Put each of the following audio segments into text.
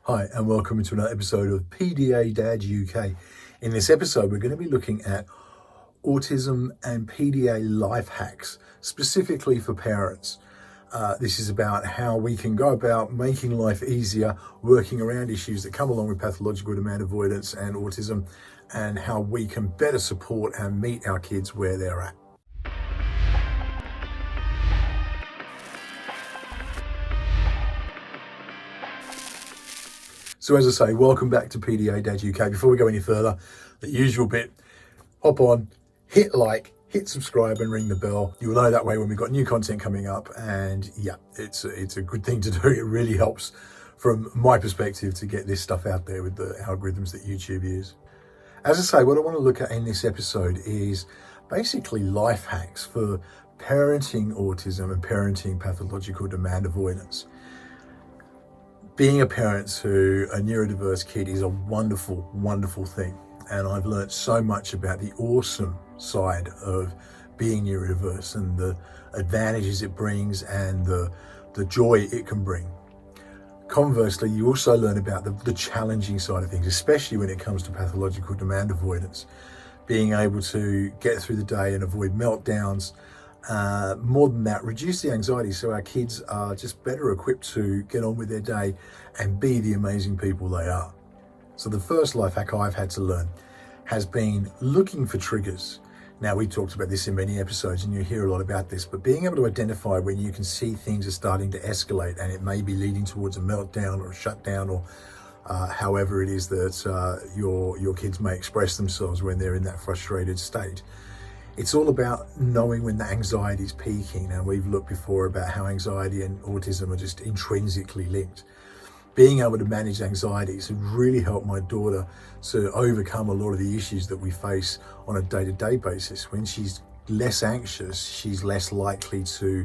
Hi, and welcome to another episode of PDA Dad UK. In this episode, we're going to be looking at autism and PDA life hacks, specifically for parents. This is about how we can go about making life easier, working around issues that come along with pathological demand avoidance and autism, and how we can better support and meet our kids where they're at. So as I say, welcome back to PDA Dad UK. Before we go any further, the usual bit, hop on, hit like, hit subscribe and ring the bell. You'll know that way when we've got new content coming up. And yeah, it's a good thing to do. It really helps from my perspective to get this stuff out there with the algorithms that YouTube use. As I say, what I want to look at in this episode is basically life hacks for parenting autism and parenting pathological demand avoidance. Being a parent to a neurodiverse kid is a wonderful, wonderful thing. And I've learned so much about the awesome side of being neurodiverse and the advantages it brings and the joy it can bring. Conversely, you also learn about the challenging side of things, especially when it comes to pathological demand avoidance. Being able to get through the day and avoid meltdowns. More than that, reduce the anxiety so our kids are just better equipped to get on with their day and be the amazing people they are. So the first life hack I've had to learn has been looking for triggers. Now, we talked about this in many episodes and you hear a lot about this, but being able to identify when you can see things are starting to escalate and it may be leading towards a meltdown or a shutdown or however it is that your kids may express themselves when they're in that frustrated state. It's all about knowing when the anxiety is peaking. And we've looked before about how anxiety and autism are just intrinsically linked. Being able to manage anxiety has really helped my daughter to overcome a lot of the issues that we face on a day-to-day basis. When she's less anxious, she's less likely to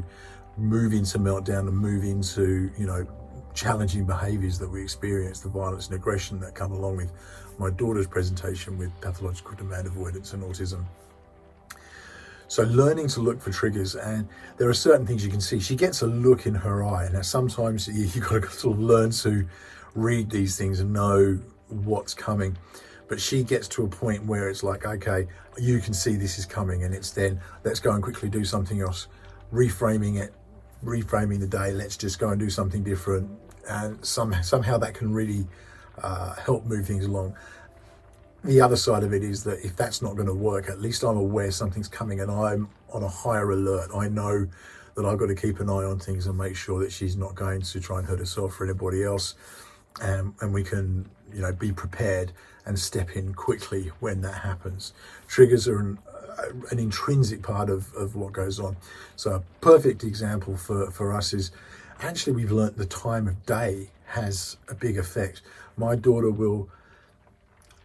move into meltdown and move into, challenging behaviours that we experience, the violence and aggression that come along with my daughter's presentation with pathological demand avoidance and autism. So learning to look for triggers, and there are certain things you can see. She gets a look in her eye. Now, sometimes you've got to sort of learn to read these things and know what's coming. But she gets to a point where it's like, okay, you can see this is coming, and it's then, let's go and quickly do something else. Reframing the day, let's just go and do something different. And somehow that can really help move things along. The other side of it is that if that's not going to work, at least I'm aware something's coming and I'm on a higher alert. I know that I've got to keep an eye on things and make sure that she's not going to try and hurt herself or anybody else. And we can, be prepared and step in quickly when that happens. Triggers are an intrinsic part of what goes on. So a perfect example for us is actually we've learnt the time of day has a big effect. My daughter will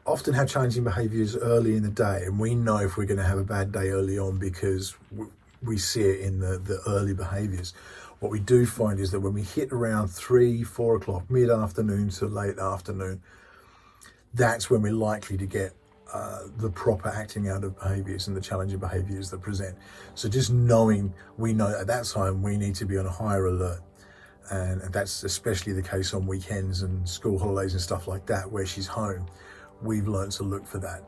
often have challenging behaviours early in the day, and we know if we're going to have a bad day early on because we see it in the early behaviours. What we do find is that when we hit around 3-4 o'clock, mid-afternoon to late afternoon, that's when we're likely to get the proper acting out of behaviours and the challenging behaviours that present. So just knowing, we know at that time we need to be on a higher alert. And that's especially the case on weekends and school holidays and stuff like that, where she's home. We've learned to look for that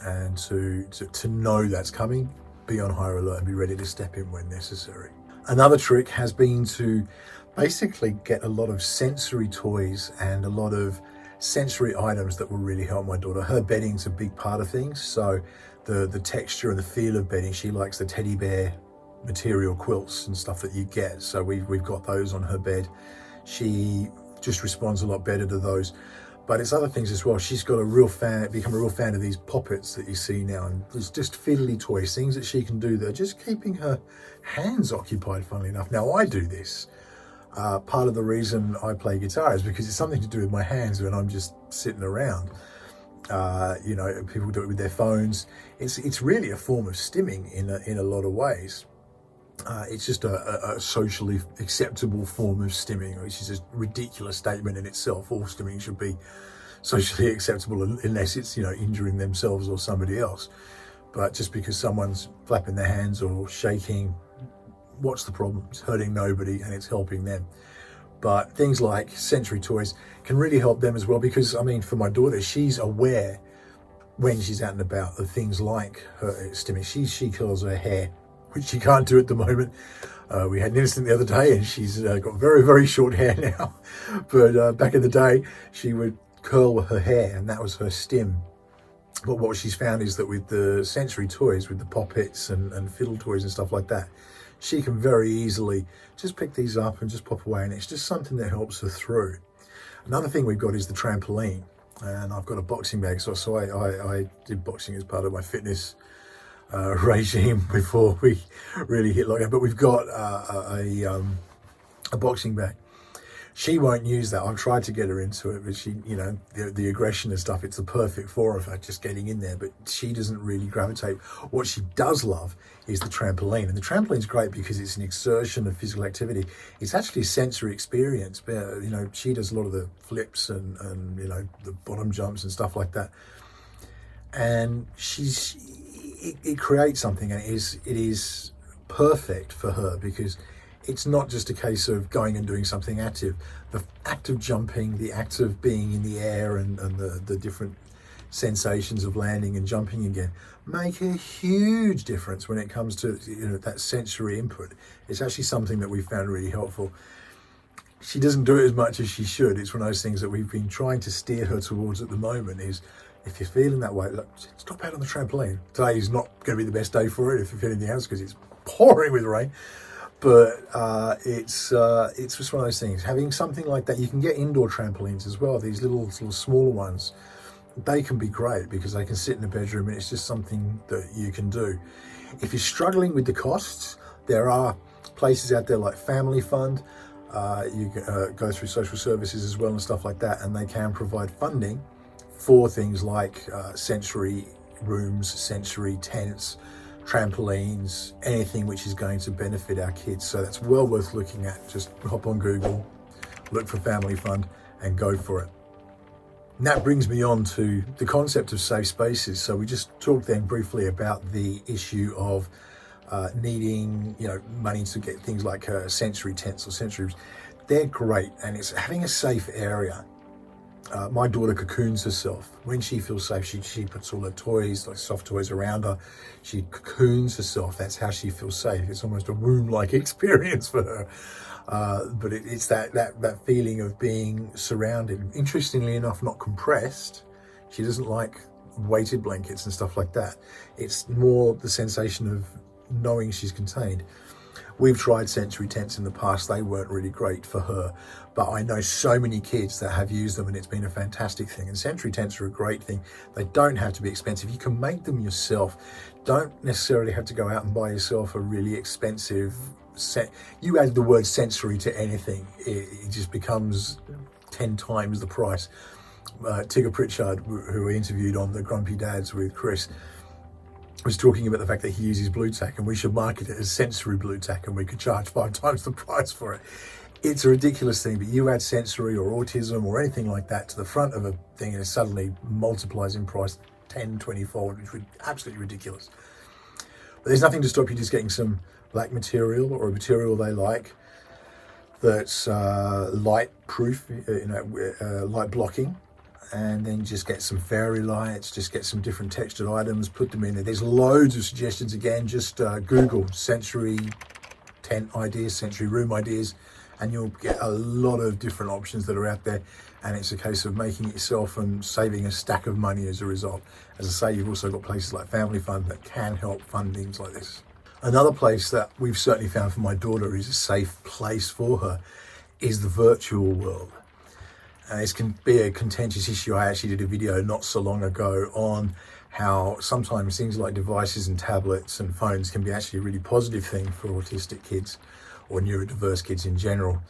and to know that's coming, be on higher alert and be ready to step in when necessary. Another trick has been to basically get a lot of sensory toys and a lot of sensory items that will really help my daughter. Her bedding's a big part of things, so the texture and the feel of bedding, she likes the teddy bear material quilts and stuff that you get. So we've got those on her bed. She just responds a lot better to those. But it's other things as well. She's got become a real fan of these poppets that you see now. And there's just fiddly toys, things that she can do that are just keeping her hands occupied, funnily enough. Now, I do this. Part of the reason I play guitar is because it's something to do with my hands when I'm just sitting around. People do it with their phones. It's really a form of stimming in a lot of ways. It's just a socially acceptable form of stimming, which is a ridiculous statement in itself. All stimming should be socially acceptable unless it's, injuring themselves or somebody else. But just because someone's flapping their hands or shaking, what's the problem? It's hurting nobody and it's helping them. But things like sensory toys can really help them as well, because I mean, for my daughter, she's aware when she's out and about of things like her stimming. She curls her hair, which she can't do at the moment. We had an incident the other day, and she's got very, very short hair now. But back in the day, she would curl her hair, and that was her stim. But what she's found is that with the sensory toys, with the poppets and fiddle toys and stuff like that, she can very easily just pick these up and just pop away, and it's just something that helps her through. Another thing we've got is the trampoline, and I've got a boxing bag. So I did boxing as part of my fitness regime before we really hit lockdown. But we've got a boxing bag. She won't use that. I've tried to get her into it, but she, you know, the aggression and stuff, it's the perfect for her just getting in there, but she doesn't really gravitate. What she does love is the trampoline, and the trampoline's great because it's an exertion of physical activity. It's actually a sensory experience. You know, she does a lot of the flips and you know, the bottom jumps and stuff like that. And it creates something, and it is perfect for her, because it's not just a case of going and doing something active. The act of jumping, the act of being in the air, and the different sensations of landing and jumping again make a huge difference when it comes to, you know, that sensory input. It's actually something that we found really helpful. She doesn't do it as much as she should. It's one of those things that we've been trying to steer her towards at the moment. Is if you're feeling that way, look, stop out on the trampoline. Today is not going to be the best day for it if you're feeling the house, because it's pouring with rain. But it's just one of those things. Having something like that, you can get indoor trampolines as well. These little smaller ones, they can be great because they can sit in the bedroom, and it's just something that you can do. If you're struggling with the costs, there are places out there like Family Fund. You can go through social services as well and stuff like that, and they can provide funding for things like sensory rooms, sensory tents, trampolines, anything which is going to benefit our kids. So that's well worth looking at. Just hop on Google, look for Family Fund, and go for it. And that brings me on to the concept of safe spaces. So we just talked then briefly about the issue of needing, you know, money to get things like sensory tents or sensory rooms. They're great, and it's having a safe area. My daughter cocoons herself. When she feels safe, she puts all her toys, like soft toys, around her. She cocoons herself. That's how she feels safe. It's almost a womb-like experience for her. But it's that feeling of being surrounded. Interestingly enough, not compressed. She doesn't like weighted blankets and stuff like that. It's more the sensation of knowing she's contained. We've tried sensory tents in the past. They weren't really great for her, but I know so many kids that have used them, and it's been a fantastic thing. And sensory tents are a great thing. They don't have to be expensive. You can make them yourself. Don't necessarily have to go out and buy yourself a really expensive set. You add the word sensory to anything, it just becomes 10 times the price. Tigger Pritchard, who we interviewed on the Grumpy Dads with Chris, was talking about the fact that he uses blue tack, and we should market it as sensory blue tack, and we could charge 5 times the price for it. It's a ridiculous thing, but you add sensory or autism or anything like that to the front of a thing, and it suddenly multiplies in price 10, 20-fold, which is absolutely ridiculous. But there's nothing to stop you just getting some black material, or a material they like that's light proof, light blocking, and then just get some fairy lights, just get some different textured items, put them in there. There's loads of suggestions. Again, just Google sensory tent ideas, sensory room ideas, and you'll get a lot of different options that are out there. And it's a case of making it yourself and saving a stack of money as a result. As I say, you've also got places like Family Fund that can help fund things like this. Another place that we've certainly found for my daughter is a safe place for her is the virtual world. This can be a contentious issue. I actually did a video not so long ago on how sometimes things like devices and tablets and phones can be actually a really positive thing for autistic kids or neurodiverse kids in general.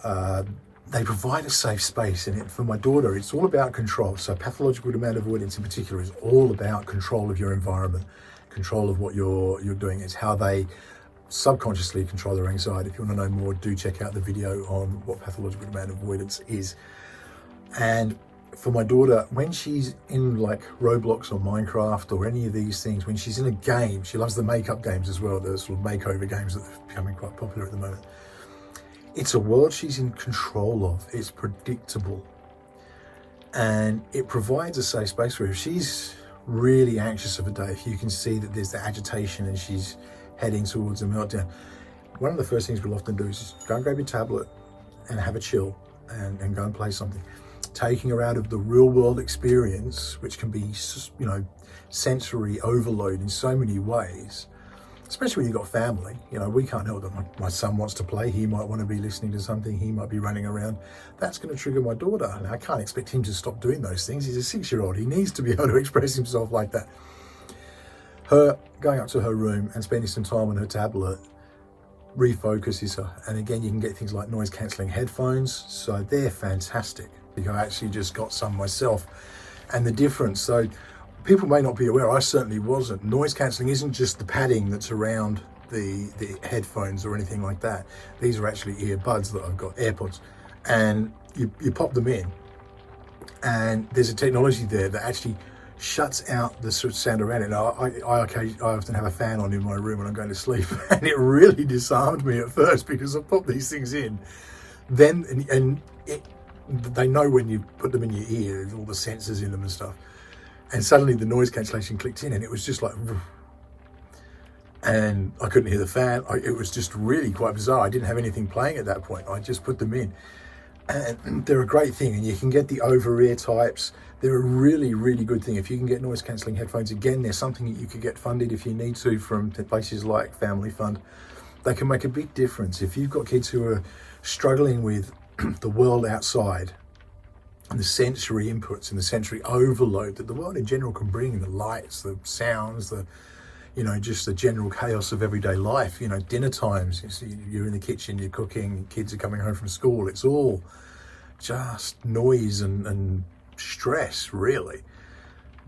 They provide a safe space, and for my daughter, it's all about control. So pathological demand avoidance in particular is all about control of your environment, control of what you're doing. It's how they subconsciously control their anxiety. If you want to know more, do check out the video on what pathological demand avoidance is. And for my daughter, when she's in like Roblox or Minecraft or any of these things, when she's in a game, she loves the makeup games as well, the sort of makeover games that are becoming quite popular at the moment. It's a world she's in control of. It's predictable. And it provides a safe space for her. If she's really anxious of a day, if you can see that there's the agitation and she's heading towards a meltdown, one of the first things we'll often do is just go and grab your tablet and have a chill and go and play something. Taking her out of the real world experience, which can be, sensory overload in so many ways, especially when you've got family. We can't help that. My son wants to play. He might want to be listening to something. He might be running around. That's going to trigger my daughter. And I can't expect him to stop doing those things. He's a 6-year-old. He needs to be able to express himself like that. Her going up to her room and spending some time on her tablet refocuses her. And again, you can get things like noise cancelling headphones. So they're fantastic. I actually just got some myself. And the difference, so people may not be aware, I certainly wasn't. Noise cancelling isn't just the padding that's around the headphones or anything like that. These are actually earbuds that I've got, AirPods. And you pop them in. And there's a technology there that actually shuts out the sort of sound around it. Now, I often have a fan on in my room when I'm going to sleep, and it really disarmed me at first because I popped these things in. Then, they know when you put them in your ear, there's all the sensors in them and stuff. And suddenly the noise cancellation clicked in, and it was just like, and I couldn't hear the fan. It was just really quite bizarre. I didn't have anything playing at that point. I just put them in. And they're a great thing, and you can get the over-ear types. They're a really, really good thing. If you can get noise-cancelling headphones, again, there's something that you could get funded if you need to from places like Family Fund. They can make a big difference. If you've got kids who are struggling with the world outside and the sensory inputs and the sensory overload that the world in general can bring, the lights, the sounds, just the general chaos of everyday life, dinner times, you're in the kitchen, you're cooking, kids are coming home from school, it's all just noise and stress, really.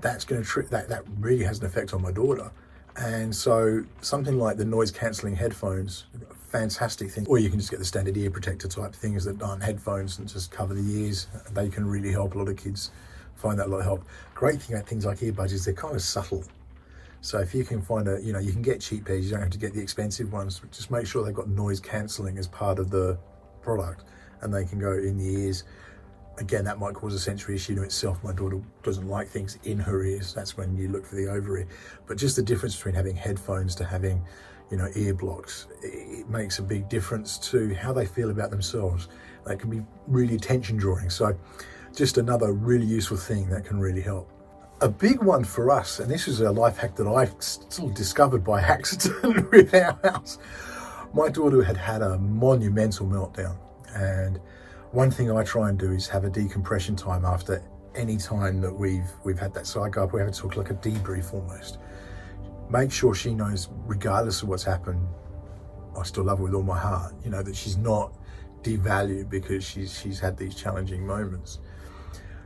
That's going to that really has an effect on my daughter. And so something like the noise cancelling headphones, fantastic thing. Or you can just get the standard ear protector type things that aren't headphones and just cover the ears. They can really help. A lot of kids find that a lot of help. Great thing about things like earbuds is they're kind of subtle. So if you can find you can get cheap pairs, you don't have to get the expensive ones. Just make sure they've got noise cancelling as part of the product, and they can go in the ears. Again, that might cause a sensory issue to itself. My daughter doesn't like things in her ears. That's when you look for the over ear. But just the difference between having headphones to having, ear blocks, it makes a big difference to how they feel about themselves. That can be really attention drawing. So just another really useful thing that can really help. A big one for us, and this is a life hack that I still discovered by accident with our house. My daughter had a monumental meltdown, and one thing I try and do is have a decompression time after any time that we've had that. So I go up, we have to talk like a debrief almost. Make sure she knows, regardless of what's happened, I still love her with all my heart. That she's not devalued because she's had these challenging moments.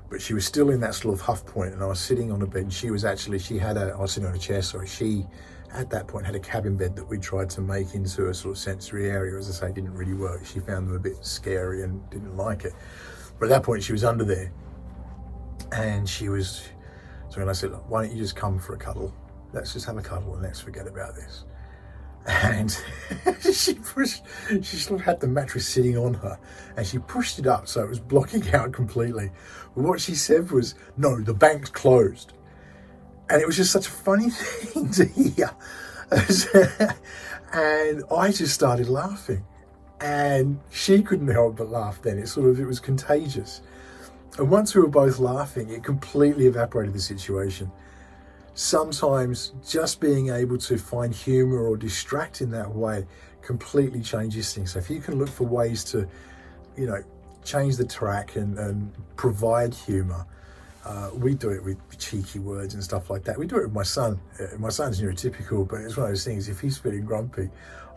But she was still in that sort of huff point, and I was sitting on a bed. I was sitting on a chair, sorry. She, at that point, had a cabin bed that we tried to make into a sort of sensory area. As I say, didn't really work. She found them a bit scary and didn't like it. But at that point, she was under there. And so when I said, look, why don't you just come for a cuddle? Let's just have a cuddle and let's forget about this. And she sort of had the mattress sitting on her, and she pushed it up so it was blocking out completely. But what she said was, no, the bank's closed. And it was just such a funny thing to hear. And I just started laughing, and she couldn't help but laugh then. It was contagious. And once we were both laughing, it completely evaporated the situation. Sometimes just being able to find humour or distract in that way completely changes things. So if you can look for ways to, change the track and provide humour, we do it with cheeky words and stuff like that. We do it with my son. My son's neurotypical, but it's one of those things, if he's feeling grumpy,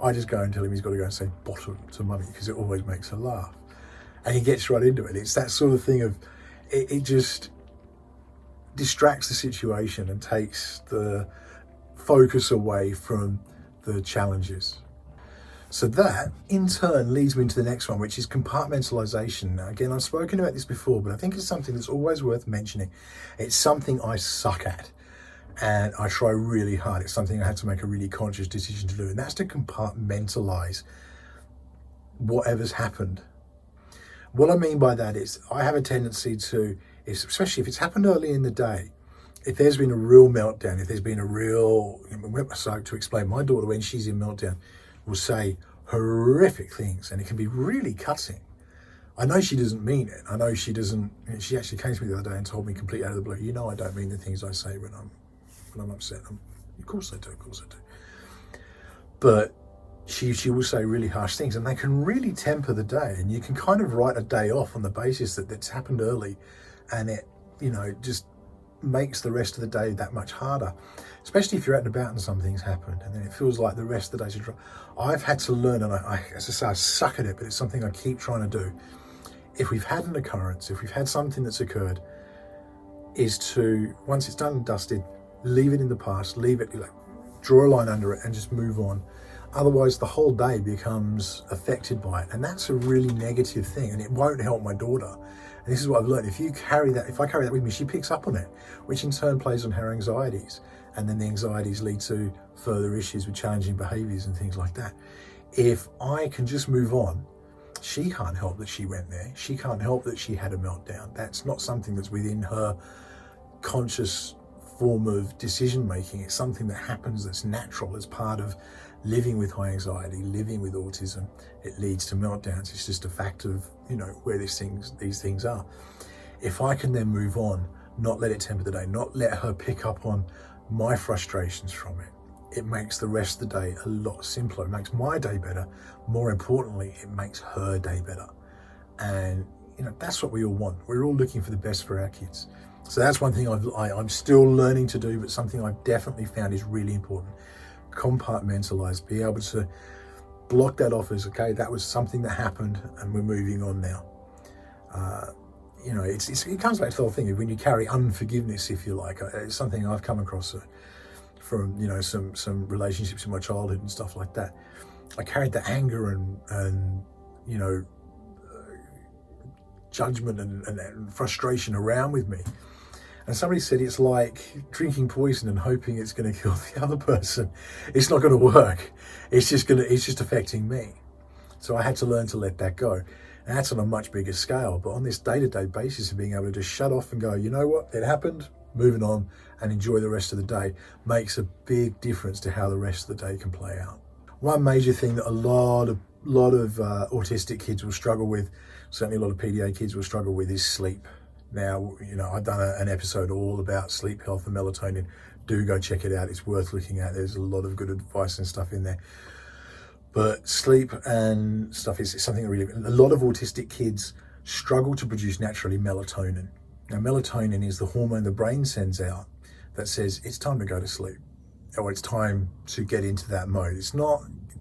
I just go and tell him he's got to go and say bottom to mummy, because it always makes her laugh. And he gets right into it. It's that sort of thing of, it just distracts the situation and takes the focus away from the challenges. So that in turn leads me into the next one, which is compartmentalization. Now, again, I've spoken about this before, but I think it's something that's always worth mentioning. It's something I suck at, and I try really hard. It's something I had to make a really conscious decision to do, and that's to compartmentalize whatever's happened. What I mean by that is I have a tendency to, especially if it's happened early in the day, if there's been a real meltdown, if there's been a real, so to explain, my daughter, when she's in meltdown, will say horrific things, and it can be really cutting. I know she doesn't mean it. I know she doesn't. She actually came to me the other day and told me completely out of the blue, you know, I don't mean the things I say when I'm upset. Of course I do, of course I do. But she will say really harsh things, and they can really temper the day. And you can kind of write a day off on the basis that it's happened early, and it, you know, just makes the rest of the day that much harder, especially if you're out and about and something's happened, and then it feels like the rest of the day's a dry. I've had to learn, and I, as I say, I suck at it, but it's something I keep trying to do. If we've had an occurrence, if we've had something that's occurred, is to, once it's done and dusted, leave it in the past, leave it, like, draw a line under it and just move on. Otherwise, the whole day becomes affected by it. And that's a really negative thing, and it won't help my daughter. And this is what I've learned. If I carry that with me, she picks up on it, which in turn plays on her anxieties. And then the anxieties lead to further issues with challenging behaviours and things like that. If I can just move on, she can't help that she went there. She can't help that she had a meltdown. That's not something that's within her conscious form of decision making. It's something that happens, that's natural, as part of living with high anxiety, living with autism. It leads to meltdowns. It's just a fact of, you know, where these things are. If I can then move on, not let it temper the day, not let her pick up on my frustrations from it, it makes the rest of the day a lot simpler. It makes my day better. More importantly, it makes her day better. And, you know, that's what we all want. We're all looking for the best for our kids. So that's one thing I'm still learning to do, but something I've definitely found is really important. Compartmentalize, be able to block that off as, okay, that was something that happened and we're moving on now. You know, it comes back to the whole thing of when you carry unforgiveness, if you like. It's something I've come across from, you know, some relationships in my childhood and stuff like that. I carried the anger and you know, judgment and frustration around with me. And somebody said it's like drinking poison and hoping it's going to kill the other person. It's not going to work. It's just affecting me. So I had to learn to let that go. And that's on a much bigger scale. But on this day-to-day basis of being able to just shut off and go, you know what, it happened, moving on, and enjoy the rest of the day, makes a big difference to how the rest of the day can play out. One major thing that a lot of autistic kids will struggle with, certainly a lot of PDA kids will struggle with, is sleep. Now, you know, I've done an episode all about sleep health and melatonin. Do go check it out. It's worth looking at. There's a lot of good advice and stuff in there. But sleep and stuff is something that really, a lot of autistic kids struggle to produce naturally melatonin. Now, melatonin is the hormone the brain sends out that says it's time to go to sleep, or it's time to get into that mode. It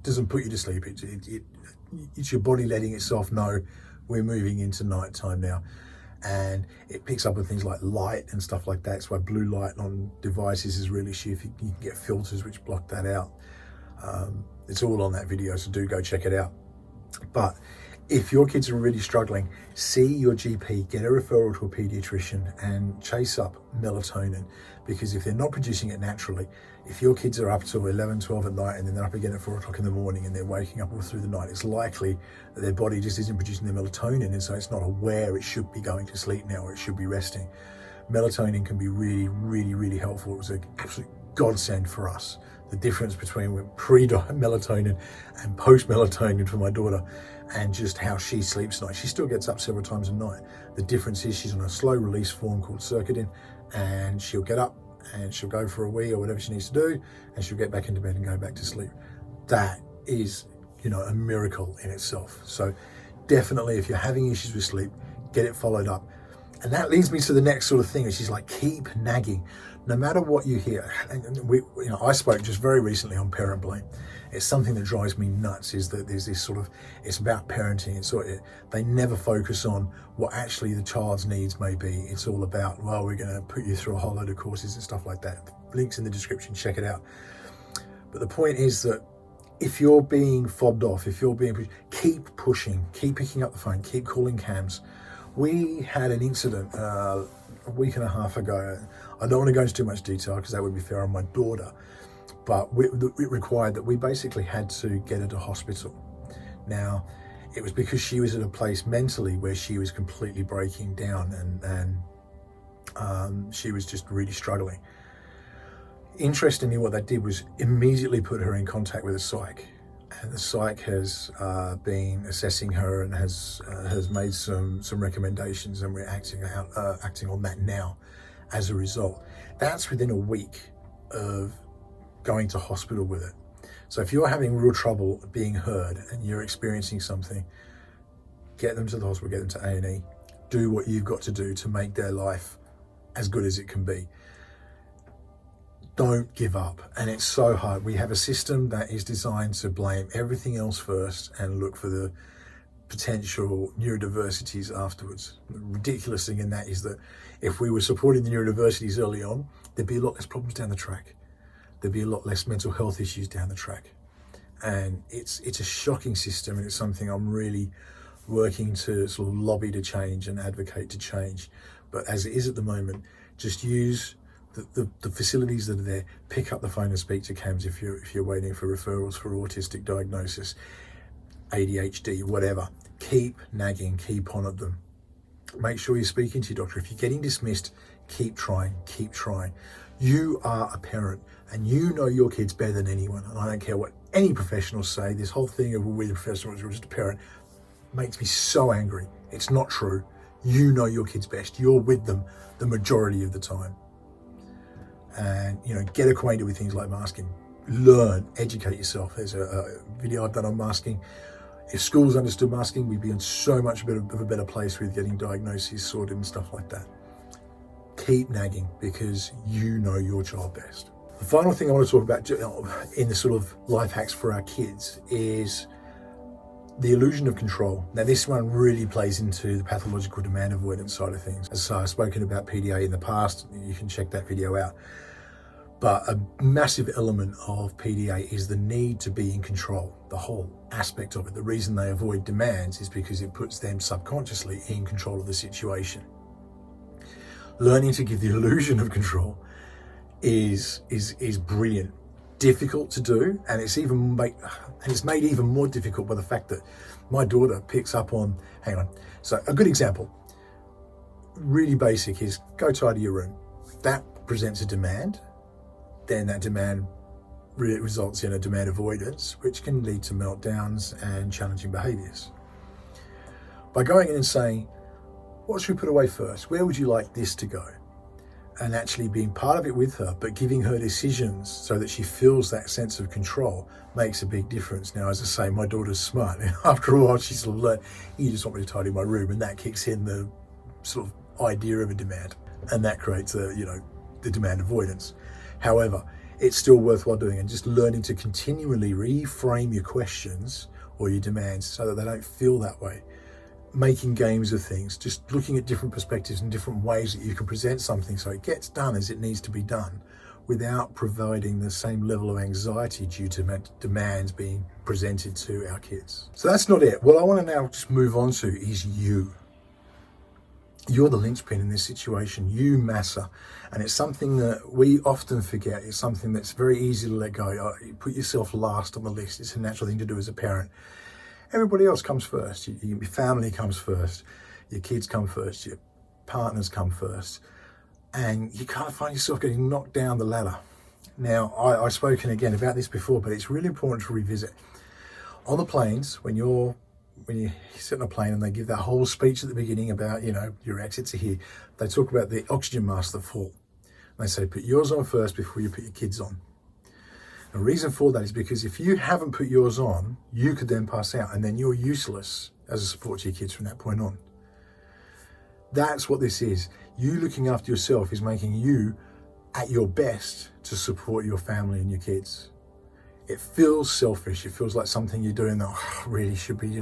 doesn't put you to sleep. It's your body letting itself know we're moving into nighttime now. And it picks up on things like light and stuff like that. That's why blue light on devices is really shitty. You can get filters which block that out. It's all on that video, so do go check it out. But if your kids are really struggling, see your GP, get a referral to a paediatrician and chase up melatonin, because if they're not producing it naturally, if your kids are up till 11, 12 at night and then they're up again at 4 o'clock in the morning and they're waking up all through the night, it's likely that their body just isn't producing the melatonin, and so it's not aware it should be going to sleep now or it should be resting. Melatonin can be really, really, really helpful. It was an absolute godsend for us. The difference between pre-melatonin and post-melatonin for my daughter, and just how she sleeps at night. She still gets up several times a night. The difference is she's on a slow release form called Circadin, and she'll get up and she'll go for a wee or whatever she needs to do, and she'll get back into bed and go back to sleep. That is, you know, a miracle in itself. So definitely, if you're having issues with sleep, get it followed up. And that leads me to the next sort of thing, which is like, keep nagging. No matter what you hear, and I spoke just very recently on parent blame. It's something that drives me nuts, is that there's this sort of, it's about parenting. They never focus on what actually the child's needs may be. It's all about, well, we're going to put you through a whole load of courses and stuff like that. Links in the description, check it out. But the point is that if you're being fobbed off, keep pushing, keep picking up the phone, keep calling CAMS. We had an incident a week and a half ago. I don't want to go into too much detail because that would be fair on my daughter, but it required that we basically had to get her to hospital. Now, it was because she was at a place mentally where she was completely breaking down, and she was just really struggling. Interestingly, what that did was immediately put her in contact with a psych, and the psych has been assessing her and has made some recommendations, and we're acting on that now as a result. That's within a week of going to hospital with it. So if you're having real trouble being heard and you're experiencing something, get them to the hospital, get them to A&E, do what you've got to do to make their life as good as it can be. Don't give up. And it's so hard. We have a system that is designed to blame everything else first and look for the potential neurodiversities afterwards. The ridiculous thing in that is that if we were supporting the neurodiversities early on, there'd be a lot less problems down the track. There'd be a lot less mental health issues down the track. And it's a shocking system, and it's something I'm really working to sort of lobby to change and advocate to change. But as it is at the moment, just use the facilities that are there. Pick up the phone and speak to CAMHS if you're waiting for referrals for autistic diagnosis, ADHD, whatever. Keep nagging, keep on at them. Make sure you're speaking to your doctor. If you're getting dismissed, keep trying, keep trying. You are a parent and you know your kids better than anyone. And I don't care what any professionals say. This whole thing of we're the professionals, we're just a parent, makes me so angry. It's not true. You know your kids best. You're with them the majority of the time. And, get acquainted with things like masking. Learn, educate yourself. There's a video I've done on masking. If schools understood masking, we'd be in so much of a better place with getting diagnoses sorted and stuff like that. Keep nagging because you know your child best. The final thing I want to talk about in the sort of life hacks for our kids is the illusion of control. Now, this one really plays into the pathological demand avoidance side of things. As I've spoken about PDA in the past, you can check that video out. But a massive element of PDA is the need to be in control, the whole aspect of it. The reason they avoid demands is because it puts them subconsciously in control of the situation. Learning to give the illusion of control is brilliant. Difficult to do, and it's made even more difficult by the fact that my daughter picks up on, so a good example, really basic, is go tidy your room. That presents a demand. Then that demand results in a demand avoidance, which can lead to meltdowns and challenging behaviours. By going in and saying, what should we put away first? Where would you like this to go? And actually being part of it with her, but giving her decisions so that she feels that sense of control makes a big difference. Now, as I say, my daughter's smart. After a while, she's sort of learned, you just want me to tidy my room, and that kicks in the sort of idea of a demand. And that creates the demand avoidance. However, it's still worthwhile doing, and just learning to continually reframe your questions or your demands so that they don't feel that way. Making games of things, just looking at different perspectives and different ways that you can present something so it gets done as it needs to be done without providing the same level of anxiety due to demands being presented to our kids. So that's not it. What I want to now just move on to is you. You're the linchpin in this situation. You matter. And it's something that we often forget. It's something that's very easy to let go. You put yourself last on the list. It's a natural thing to do as a parent. Everybody else comes first. Your family comes first. Your kids come first. Your partners come first. And you kind of find yourself getting knocked down the ladder. Now, I've spoken again about this before, but it's really important to revisit. On the planes, when you sit on a plane and they give that whole speech at the beginning about, your exits are here, they talk about the oxygen masks that fall. And they say, put yours on first before you put your kids on. The reason for that is because if you haven't put yours on, you could then pass out, and then you're useless as a support to your kids from that point on. That's what this is. You looking after yourself is making you at your best to support your family and your kids. It feels selfish. It feels like something you're doing that really should be,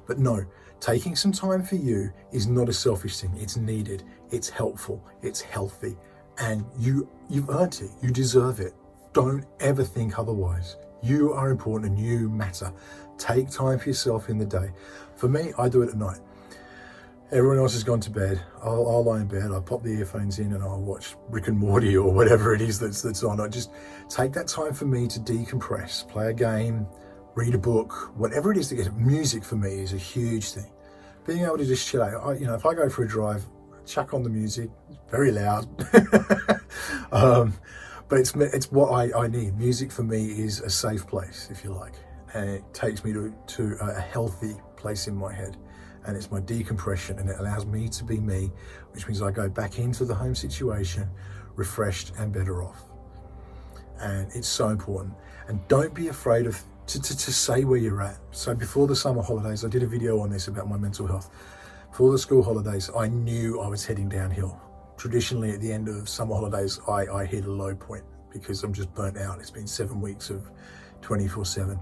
But no, taking some time for you is not a selfish thing. It's needed. It's helpful. It's healthy. And you've earned it. You deserve it. Don't ever think otherwise. You are important and you matter. Take time for yourself in the day. For me, I do it at night. Everyone else has gone to bed. I'll lie in bed. I'll pop the earphones in and I'll watch Rick and Morty or whatever it is that's on. I just take that time for me to decompress, play a game, read a book, whatever it is to get music for me is a huge thing. Being able to just chill out. If I go for a drive, chuck on the music, it's very loud. But it's what I need. Music for me is a safe place, if you like. And it takes me to a healthy place in my head. And it's my decompression, and it allows me to be me, which means I go back into the home situation refreshed and better off. And it's so important. And don't be afraid to say where you're at. So before the summer holidays, I did a video on this about my mental health. Before the school holidays, I knew I was heading downhill. Traditionally, at the end of summer holidays, I hit a low point because I'm just burnt out. It's been 7 weeks of 24/7.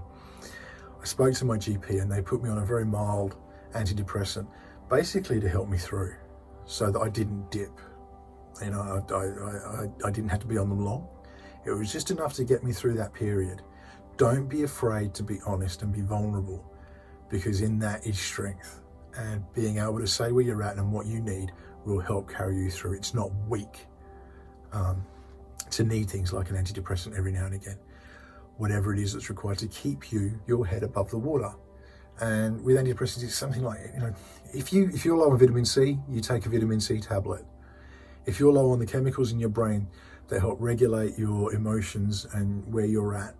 I spoke to my GP and they put me on a very mild antidepressant, basically to help me through so that I didn't dip. I didn't have to be on them long. It was just enough to get me through that period. Don't be afraid to be honest and be vulnerable, because in that is strength. And being able to say where you're at and what you need will help carry you through. It's not weak to need things like an antidepressant every now and again. Whatever it is that's required to keep your head above the water. And with antidepressants, it's something like, if you're low on vitamin C, you take a vitamin C tablet. If you're low on the chemicals in your brain that help regulate your emotions and where you're at,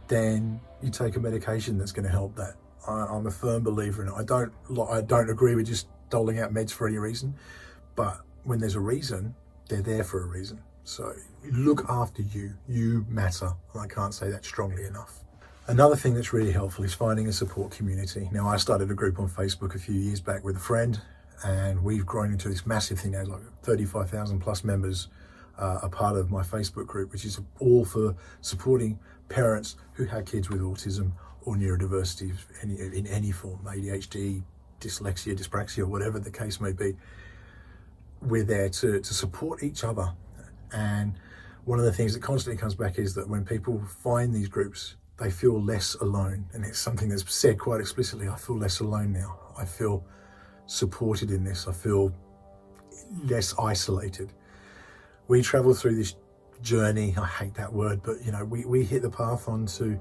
then you take a medication that's going to help that. I'm a firm believer in it. I don't agree with just doling out meds for any reason, but when there's a reason, they're there for a reason. So look after you. You matter. And I can't say that strongly enough. Another thing that's really helpful is finding a support community. Now, I started a group on Facebook a few years back with a friend, and we've grown into this massive thing now. Like 35,000 plus members are part of my Facebook group, which is all for supporting parents who have kids with autism or neurodiversity in any form, ADHD, dyslexia, dyspraxia, whatever the case may be. We're there to support each other. And one of the things that constantly comes back is that when people find these groups, they feel less alone. And it's something that's said quite explicitly. I feel less alone now. I feel supported in this. I feel less isolated. We travel through this journey. I hate that word, but we hit the path onto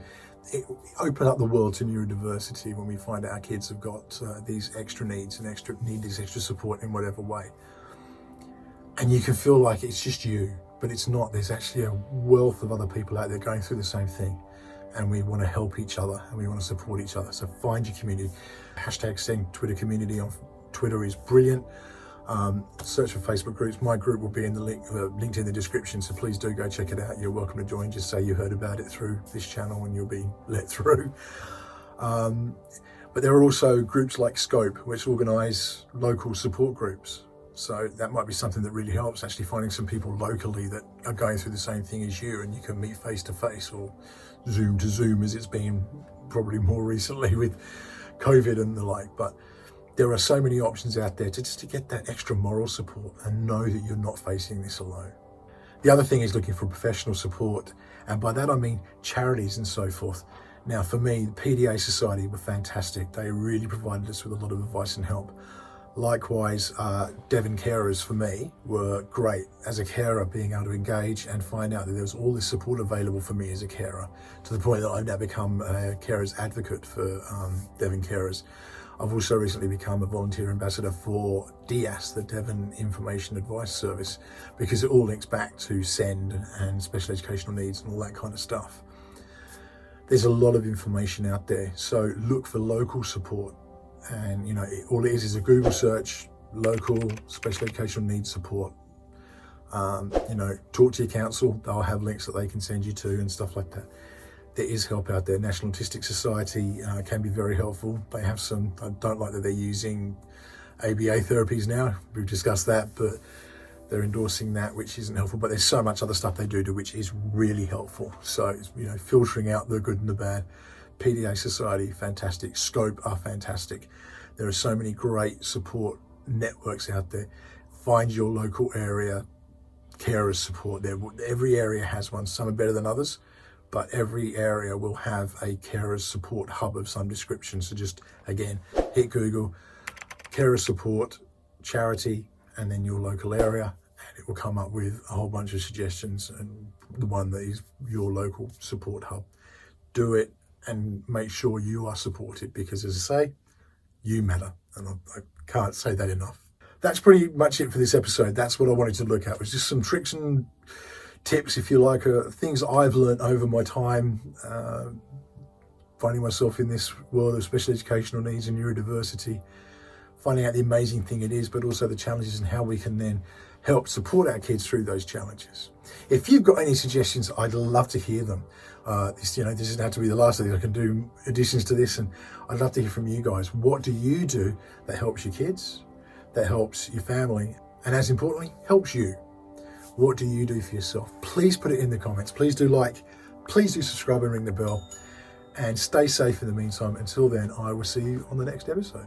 open up the world to neurodiversity when we find out our kids have got these extra needs and need this extra support in whatever way. And you can feel like it's just you, but it's not. There's actually a wealth of other people out there going through the same thing. And we want to help each other and we want to support each other. So find your community. Hashtag Send Twitter community on Twitter is brilliant. Search for Facebook groups. My group will be in the link, linked in the description. So please do go check it out. You're welcome to join. Just say you heard about it through this channel and you'll be let through. But there are also groups like Scope, which organise local support groups. So that might be something that really helps, actually finding some people locally that are going through the same thing as you, and you can meet face to face or Zoom to Zoom, as it's been probably more recently with COVID and the like. But there are so many options out there to get that extra moral support and know that you're not facing this alone. The other thing is looking for professional support, and by that I mean charities and so forth. Now for me, the PDA Society were fantastic. They really provided us with a lot of advice and help. Likewise, Devon carers for me were great. As a carer, being able to engage and find out that there was all this support available for me as a carer, to the point that I've now become a carers advocate for Devon carers. I've also recently become a volunteer ambassador for DIAS, the Devon Information Advice Service, because it all links back to SEND and special educational needs and all that kind of stuff. There's a lot of information out there, so look for local support. And all it is a Google search, local special educational needs support. Talk to your council. They'll have links that they can send you to and stuff like that. There is help out there. National Autistic Society can be very helpful. They have some. I don't like that they're using ABA therapies now. We've discussed that, but they're endorsing that, which isn't helpful. But there's so much other stuff they do which is really helpful. So filtering out the good and the bad. PDA Society, fantastic. Scope are fantastic. There are so many great support networks out there. Find your local area carers support there. Every area has one. Some are better than others, but every area will have a carers support hub of some description. So just, again, hit Google, carers support, charity, and then your local area, and it will come up with a whole bunch of suggestions and the one that is your local support hub. Do it. and make sure you are supported, because as I say, you matter. And I can't say that enough. That's pretty much it for this episode. That's what I wanted to look at, was just some tricks and tips, if you like, things I've learned over my time, finding myself in this world of special educational needs and neurodiversity, finding out the amazing thing it is, but also the challenges and how we can then help support our kids through those challenges. If you've got any suggestions, I'd love to hear them. This doesn't have to be the last of these. I can do additions to this, and I'd love to hear from you guys. What do you do that helps your kids, that helps your family, and as importantly, helps you? What do you do for yourself? Please put it in the comments. Please do like, please do subscribe and ring the bell, and stay safe in the meantime. Until then, I will see you on the next episode.